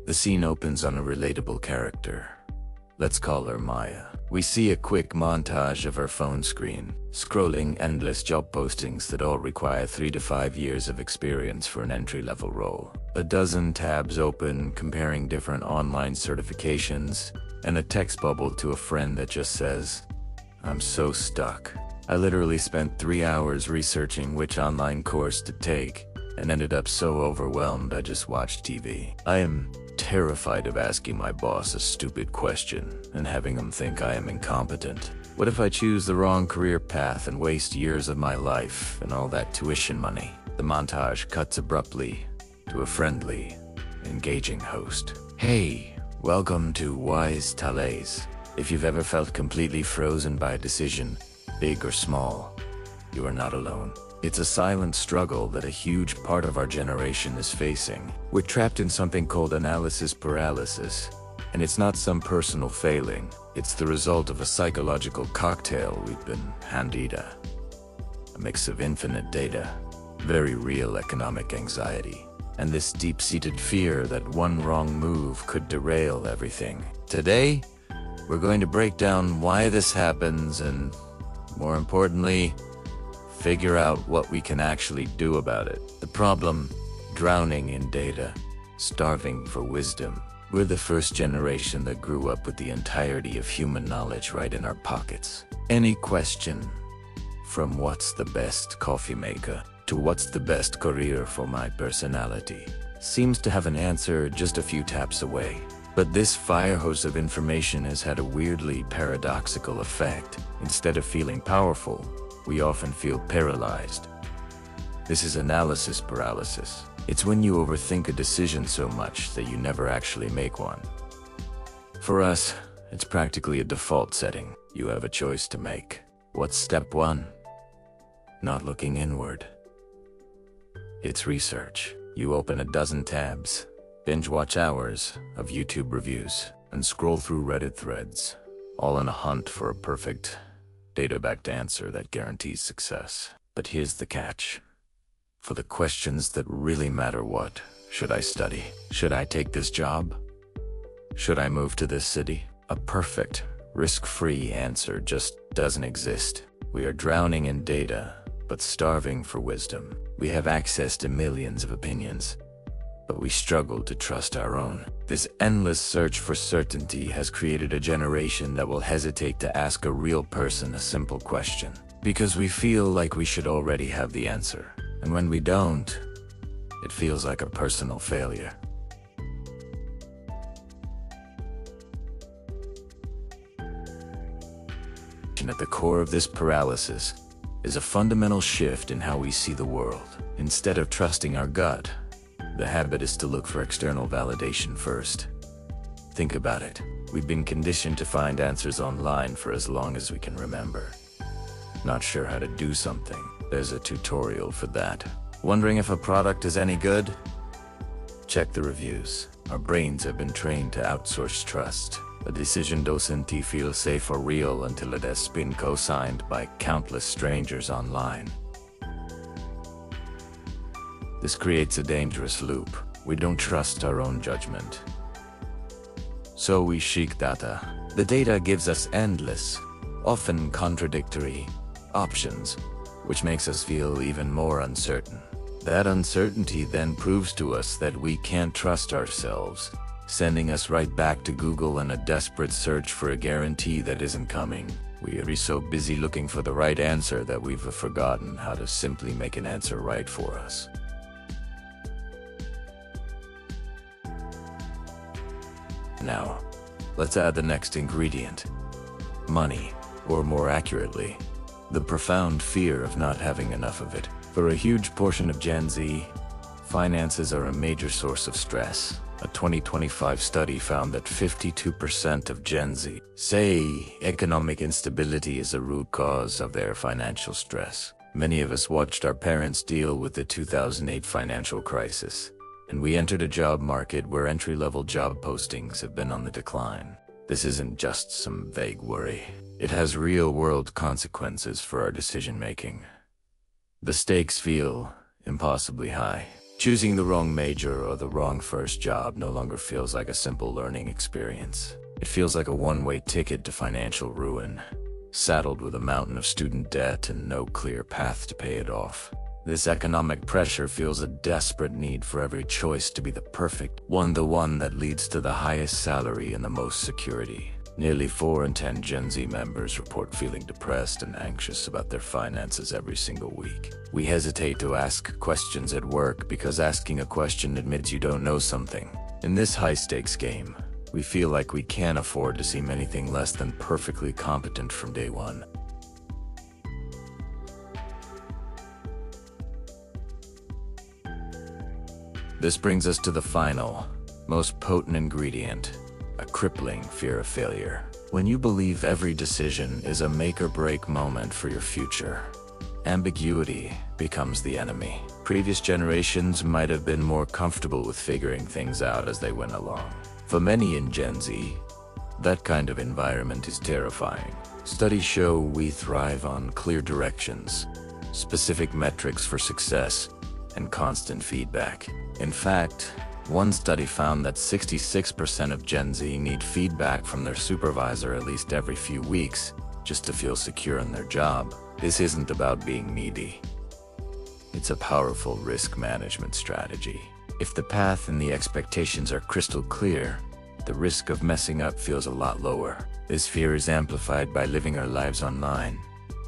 The scene opens on a relatable character. Let's call her Maya. We see a quick montage of her phone screen, scrolling endless job postings that all require 3 to 5 years of experience for an entry-level role. A dozen tabs open, comparing different online certifications, and a text bubble to a friend that just says, "I'm so stuck. I literally spent 3 hours researching which online course to take, and ended up so overwhelmed I just watched TV. I am terrified of asking my boss a stupid question and having him think I am incompetent. What if I choose the wrong career path and waste years of my life and all that tuition money?" The montage cuts abruptly to a friendly, engaging host. "Hey, welcome to Wise Tales. If you've ever felt completely frozen by a decision, big or small, you are not alone. It's a silent struggle that a huge part of our generation is facing. We're trapped in something called analysis paralysis, and it's not some personal failing. It's the result of a psychological cocktail we've been handed, a mix of infinite data, very real economic anxiety, and this deep-seated fear that one wrong move could derail everything. Today, we're going to break down why this happens and, more importantly, figure out what we can actually do about it. The problem: drowning in data, starving for wisdom. We're the first generation that grew up with the entirety of human knowledge right in our pockets. Any question, from what's the best coffee maker to what's the best career for my personality, seems to have an answer just a few taps away. But this fire hose of information has had a weirdly paradoxical effect. Instead of feeling powerful, we often feel paralyzed. This is analysis paralysis. It's when you overthink a decision so much that you never actually make one. For us, it's practically a default setting. You have a choice to make. What's step one? Not looking inward. It's research. You open a dozen tabs, binge watch hours of YouTube reviews, and scroll through Reddit threads, all in a hunt for a perfect, data-backed answer that guarantees success. But here's the catch. For the questions that really matter: what should I study? Should I take this job? Should I move to this city? A perfect, risk-free answer just doesn't exist. We are drowning in data, but starving for wisdom. We have access to millions of opinions, but we struggle to trust our own. This endless search for certainty has created a generation that will hesitate to ask a real person a simple question, because we feel like we should already have the answer. And when we don't, it feels like a personal failure. At the core of this paralysis is a fundamental shift in how we see the world. Instead of trusting our gut, the habit is to look for external validation first. Think about it. We've been conditioned to find answers online for as long as we can remember. Not sure how to do something? There's a tutorial for that. Wondering if a product is any good? Check the reviews. Our brains have been trained to outsource trust. A decision doesn't feel safe or real until it has been co-signed by countless strangers online. This creates a dangerous loop. We don't trust our own judgment, so we seek data. The data gives us endless, often contradictory, options, which makes us feel even more uncertain. That uncertainty then proves to us that we can't trust ourselves, sending us right back to Google in a desperate search for a guarantee that isn't coming. We are so busy looking for the right answer that we've forgotten how to simply make an answer right for us. Now, let's add the next ingredient: money, or more accurately, the profound fear of not having enough of it. For a huge portion of Gen Z, finances are a major source of stress. A 2025 study found that 52% of Gen Z say economic instability is a root cause of their financial stress. Many of us watched our parents deal with the 2008 financial crisis, and we entered a job market where entry-level job postings have been on the decline. This isn't just some vague worry. It has real-world consequences for our decision-making. The stakes feel impossibly high. Choosing the wrong major or the wrong first job no longer feels like a simple learning experience. It feels like a one-way ticket to financial ruin, saddled with a mountain of student debt and no clear path to pay it off. This economic pressure feels a desperate need for every choice to be the perfect one, the one that leads to the highest salary and the most security. Nearly 4 in 10 Gen Z members report feeling depressed and anxious about their finances every single week. We hesitate to ask questions at work because asking a question admits you don't know something. In this high-stakes game, we feel like we can't afford to seem anything less than perfectly competent from day one. This brings us to the final, most potent ingredient, a crippling fear of failure. When you believe every decision is a make-or-break moment for your future, ambiguity becomes the enemy. Previous generations might have been more comfortable with figuring things out as they went along. For many in Gen Z, that kind of environment is terrifying. Studies show we thrive on clear directions, specific metrics for success, and constant feedback. In fact, one study found that 66% of Gen Z need feedback from their supervisor at least every few weeks just to feel secure in their job. This isn't about being needy. It's a powerful risk management strategy. If the path and the expectations are crystal clear, the risk of messing up feels a lot lower. This fear is amplified by living our lives online,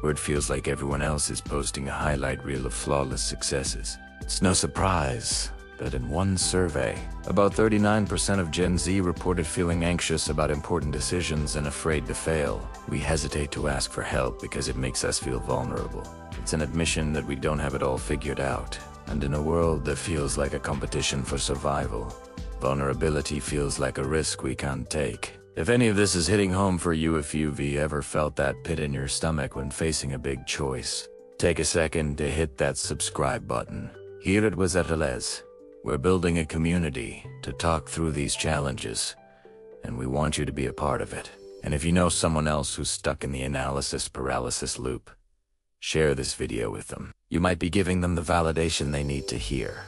where it feels like everyone else is posting a highlight reel of flawless successes. It's no surprise that in one survey, about 39% of Gen Z reported feeling anxious about important decisions and afraid to fail. We hesitate to ask for help because it makes us feel vulnerable. It's an admission that we don't have it all figured out. And in a world that feels like a competition for survival, vulnerability feels like a risk we can't take. If any of this is hitting home for you, if you've ever felt that pit in your stomach when facing a big choice, take a second to hit that subscribe button. Here at Esoteric, we're building a community to talk through these challenges, and we want you to be a part of it. And if you know someone else who's stuck in the analysis paralysis loop, share this video with them. You might be giving them the validation they need to hear.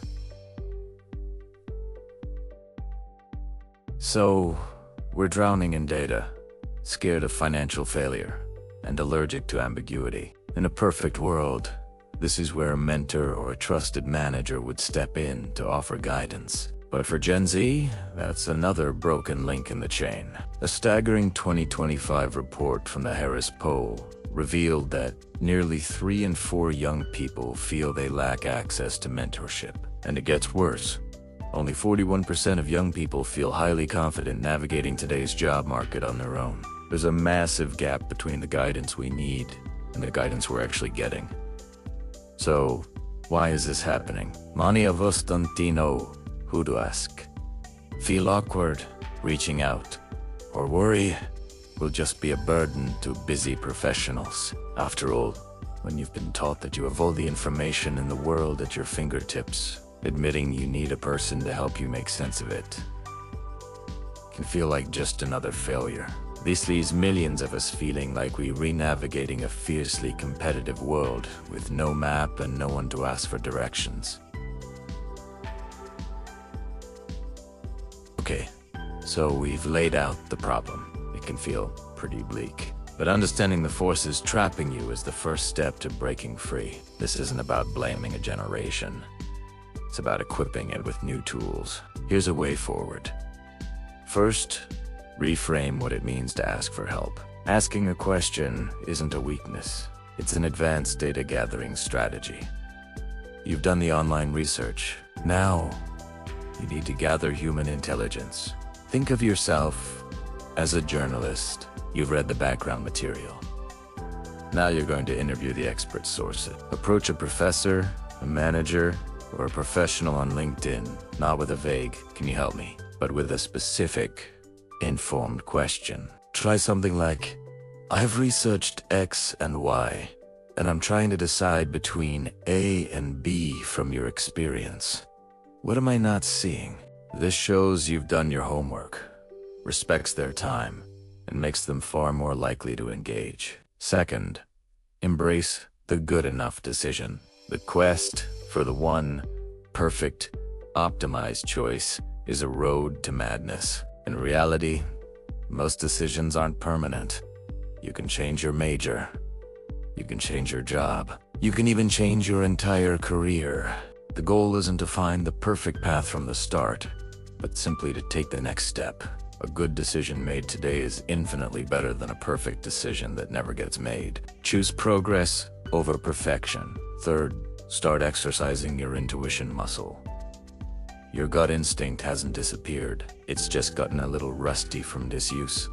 So, we're drowning in data, scared of financial failure, and allergic to ambiguity. In a perfect world, this is where a mentor or a trusted manager would step in to offer guidance. But for Gen Z, that's another broken link in the chain. A staggering 2025 report from the Harris Poll revealed that nearly 3 in 4 young people feel they lack access to mentorship. And it gets worse. Only 41% of young people feel highly confident navigating today's job market on their own. There's a massive gap between the guidance we need and the guidance we're actually getting. So, why is this happening? Many of us don't know who to ask. Feel awkward reaching out, or worry will just be a burden to busy professionals. After all, when you've been taught that you have all the information in the world at your fingertips, admitting you need a person to help you make sense of it can feel like just another failure. This leaves millions of us feeling like we're re-navigating a fiercely competitive world with no map and no one to ask for directions. Okay, so we've laid out the problem. It can feel pretty bleak. But understanding the forces trapping you is the first step to breaking free. This isn't about blaming a generation. It's about equipping it with new tools. Here's a way forward. First, reframe what it means to ask for help. Asking a question isn't a weakness. It's an advanced data gathering strategy. You've done the online research. Now, you need to gather human intelligence. Think of yourself as a journalist. You've read the background material. Now you're going to interview the expert source. Approach a professor, a manager, or a professional on LinkedIn, not with a vague, "Can you help me?" but with a specific, informed question. Try something like, "I've researched X and Y, and I'm trying to decide between A and B from your experience. What am I not seeing?" This shows you've done your homework, respects their time, and makes them far more likely to engage. Second, embrace the good enough decision. The quest for the one perfect, optimized choice is a road to madness. In reality, most decisions aren't permanent. You can change your major. You can change your job. You can even change your entire career. The goal isn't to find the perfect path from the start, but simply to take the next step. A good decision made today is infinitely better than a perfect decision that never gets made. Choose progress over perfection. Third, start exercising your intuition muscle. Your gut instinct hasn't disappeared. It's just gotten a little rusty from disuse.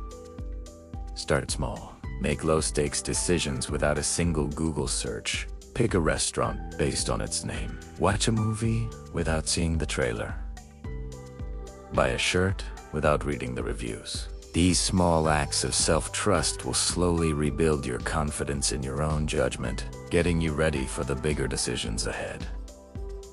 Start small. Make low-stakes decisions without a single Google search. Pick a restaurant based on its name. Watch a movie without seeing the trailer. Buy a shirt without reading the reviews. These small acts of self-trust will slowly rebuild your confidence in your own judgment, getting you ready for the bigger decisions ahead.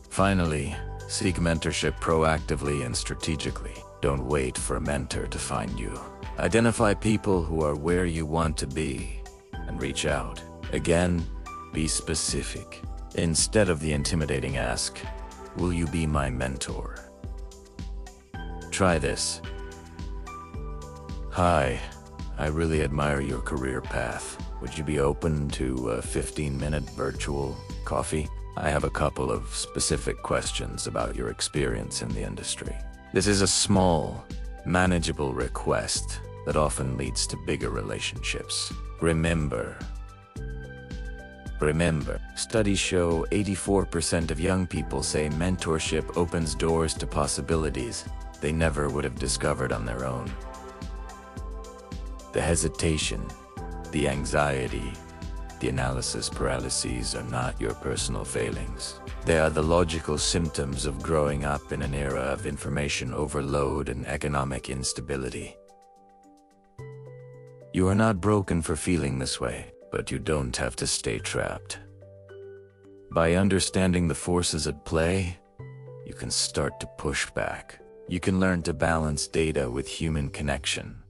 Finally, seek mentorship proactively and strategically. Don't wait for a mentor to find you. Identify people who are where you want to be and reach out. Again, be specific. Instead of the intimidating ask, "Will you be my mentor?" Try this. "Hi, I really admire your career path. Would you be open to a 15-minute virtual coffee? I have a couple of specific questions about your experience in the industry." This is a small, manageable request that often leads to bigger relationships. Remember, studies show 84% of young people say mentorship opens doors to possibilities they never would have discovered on their own. The hesitation, the anxiety, the analysis paralyses are not your personal failings. They are the logical symptoms of growing up in an era of information overload and economic instability. You are not broken for feeling this way, but you don't have to stay trapped. By understanding the forces at play, you can start to push back. You can learn to balance data with human connection,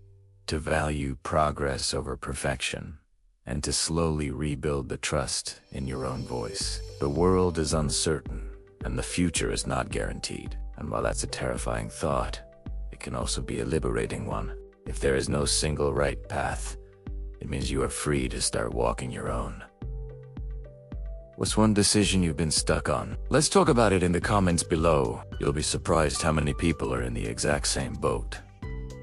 to value progress over perfection, and to slowly rebuild the trust in your own voice. The world is uncertain, and the future is not guaranteed. And while that's a terrifying thought, it can also be a liberating one. If there is no single right path, it means you are free to start walking your own. What's one decision you've been stuck on? Let's talk about it in the comments below. You'll be surprised how many people are in the exact same boat.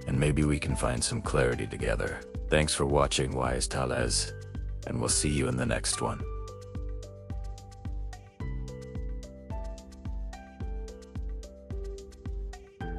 And maybe we can find some clarity together. Thanks for watching, Wise Talez, and we'll see you in the next one.